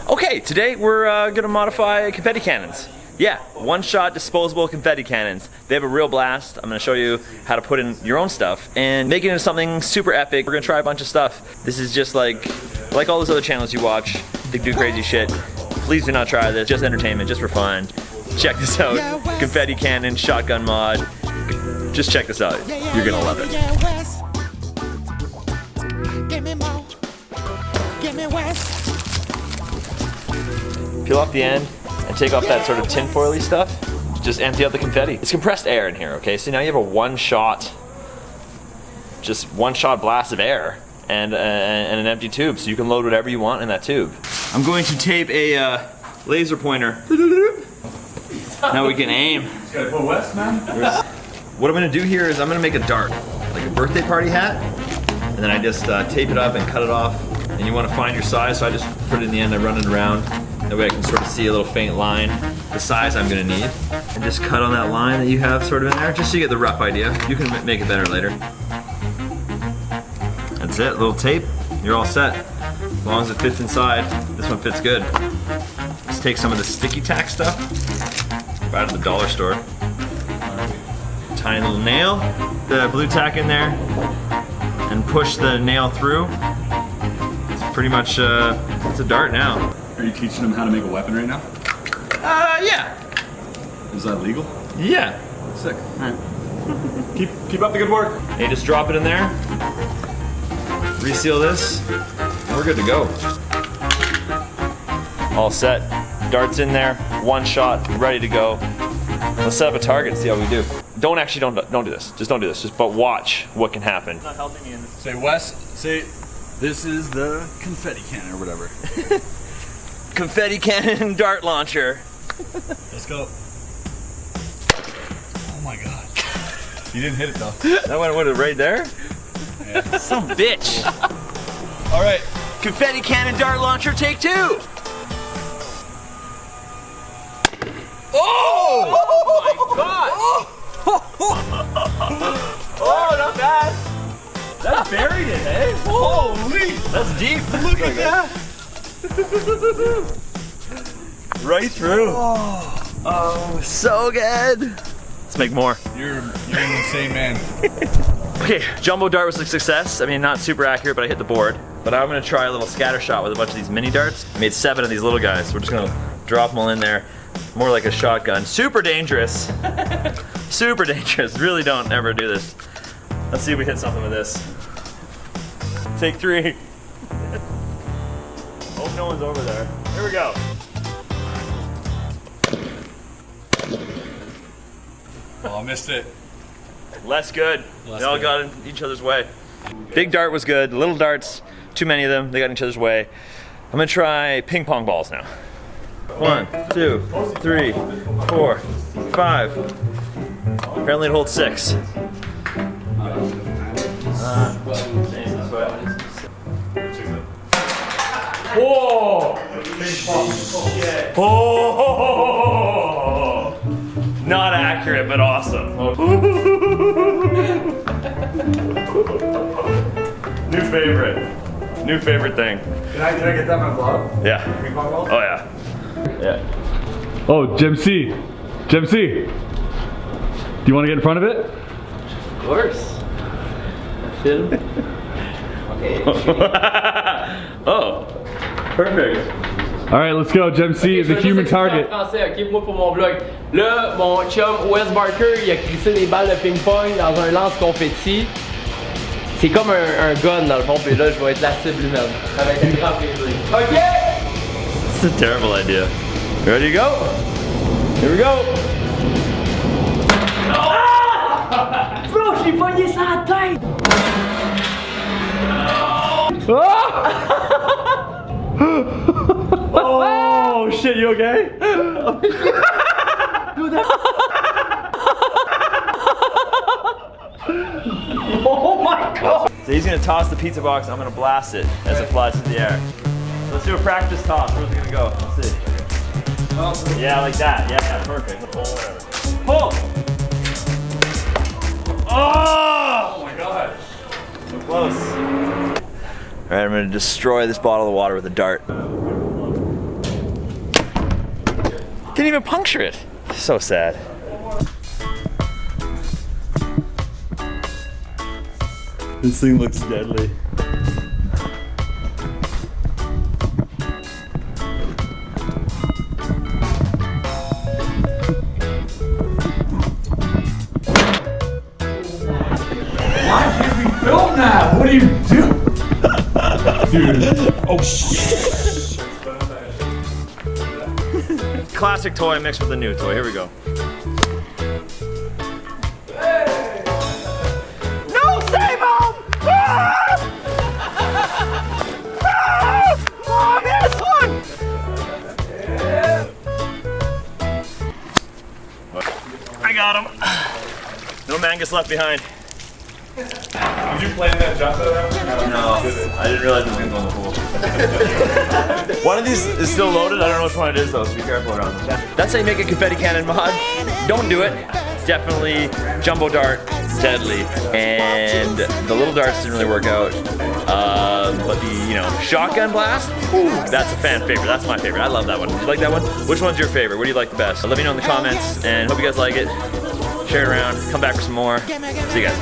Okay, today we're gonna modify confetti cannons. Yeah, one-shot disposable confetti cannons. They have a real blast. I'm gonna show you how to put in your own stuff and make it into something super epic. We're gonna try a bunch of stuff. This is just like all those other channels you watch. They do crazy shit. Please do not try this. Just entertainment, just for fun. Check this out. Confetti cannon, shotgun mod. Just check this out. You're gonna love it. Peel off the end and take off that sort of tinfoily stuff. Just empty out the confetti. It's compressed air in here, okay? So now you have a one-shot blast of air and an empty tube, so you can load whatever you want in that tube. I'm going to tape a laser pointer. Now we can aim. What I'm gonna do here is I'm gonna make a dart, like a birthday party hat, and then I just tape it up and cut it off. And you want to find your size, so I just put it in the end, I run it around. That way I can sort of see a little faint line, the size I'm gonna need. And just cut on that line that you have sort of in there, just so you get the rough idea. You can make it better later. That's it, a little tape, you're all set. As long as it fits inside, this one fits good. Let's take some of the sticky tack stuff, right at the dollar store. Tiny little nail, the blue tack in there, and push the nail through. It's pretty much, it's a dart now. Are you teaching them how to make a weapon right now? Yeah. Is that legal? Yeah. Sick. All right. Keep up the good work. Hey, just drop it in there. Reseal this. And we're good to go. All set. Darts in there. One shot. Ready to go. Let's set up a target and see how we do. Don't do this. Just don't do this. But watch what can happen. It's not helping me in this. Say Wes. Say this is the confetti cannon or whatever. Confetti cannon dart launcher. Let's go. Oh my god. You didn't hit it though. That went right there? Yeah. Some bitch. All right. Confetti cannon dart launcher, take 2. Oh! Oh my god! Oh, not bad. That buried it, eh? Holy! That's deep. Look at that. Right through. Oh, so good. Let's make more. You're an insane man. Okay, jumbo dart was a success. I mean, not super accurate, but I hit the board. But I'm gonna try a little scatter shot with a bunch of these mini darts. I made 7 of these little guys, so we're just gonna drop them all in there. More like a shotgun. Super dangerous. Super dangerous. Really don't ever do this. Let's see if we hit something with this. Take 3. Hope no one's over there. Here we go. Oh, I missed it. Less good. They all got in each other's way. Big dart was good. Little darts, too many of them. They got in each other's way. I'm gonna try ping pong balls now. 1, 2, 3, 4, 5. Apparently it holds 6. Whoa! Oh! Not accurate, but awesome. New favorite. New favorite thing. Did I get that on my vlog? Yeah. Oh yeah. Yeah. Oh, Gem C. Gem C. Do you want to get in front of it? Of course. Film. Okay. Oh, perfect. All right, let's go. Gem C is a human target. Français, ok, moi pour mon vlog. Là, mon chum Wes Barker, il a glissé des balles de ping-pong dans un lance confetti. C'est comme un gun dans le fond, puis là, je vais être la cible humaine. Avec un grand plaisir. Ok! This is a terrible idea. Ready to go? Here we go. Ah! Bro, j'ai pogné ça à la tête! Oh shit, you okay? Oh my god! So he's gonna toss the pizza box, I'm gonna blast it as it flies through the air. Let's do a practice toss. Where's it gonna go? Let's see. Yeah, like that. Yeah, perfect. Pull! Oh! Oh my god. So close. Alright, I'm gonna destroy this bottle of water with a dart. Didn't even puncture it. So sad. This thing looks deadly. Why can't we film that? What do you do? Dude. Oh shit. Classic toy mixed with a new toy. Here we go. No, save him! Oh, I missed one! I got him. No man gets left behind. Did you plan that jump out? No, I didn't realize it was gonna go in the pool. One of these is still loaded. I don't know which one it is though, so be careful around them. That's how you make a confetti cannon mod. Don't do it. Definitely jumbo dart, deadly. And the little darts didn't really work out. But the, shotgun blast, ooh, that's a fan favorite. That's my favorite. I love that one. Did you like that one? Which one's your favorite? What do you like the best? Let me know in the comments and hope you guys like it. Share it around. Come back for some more. See you guys.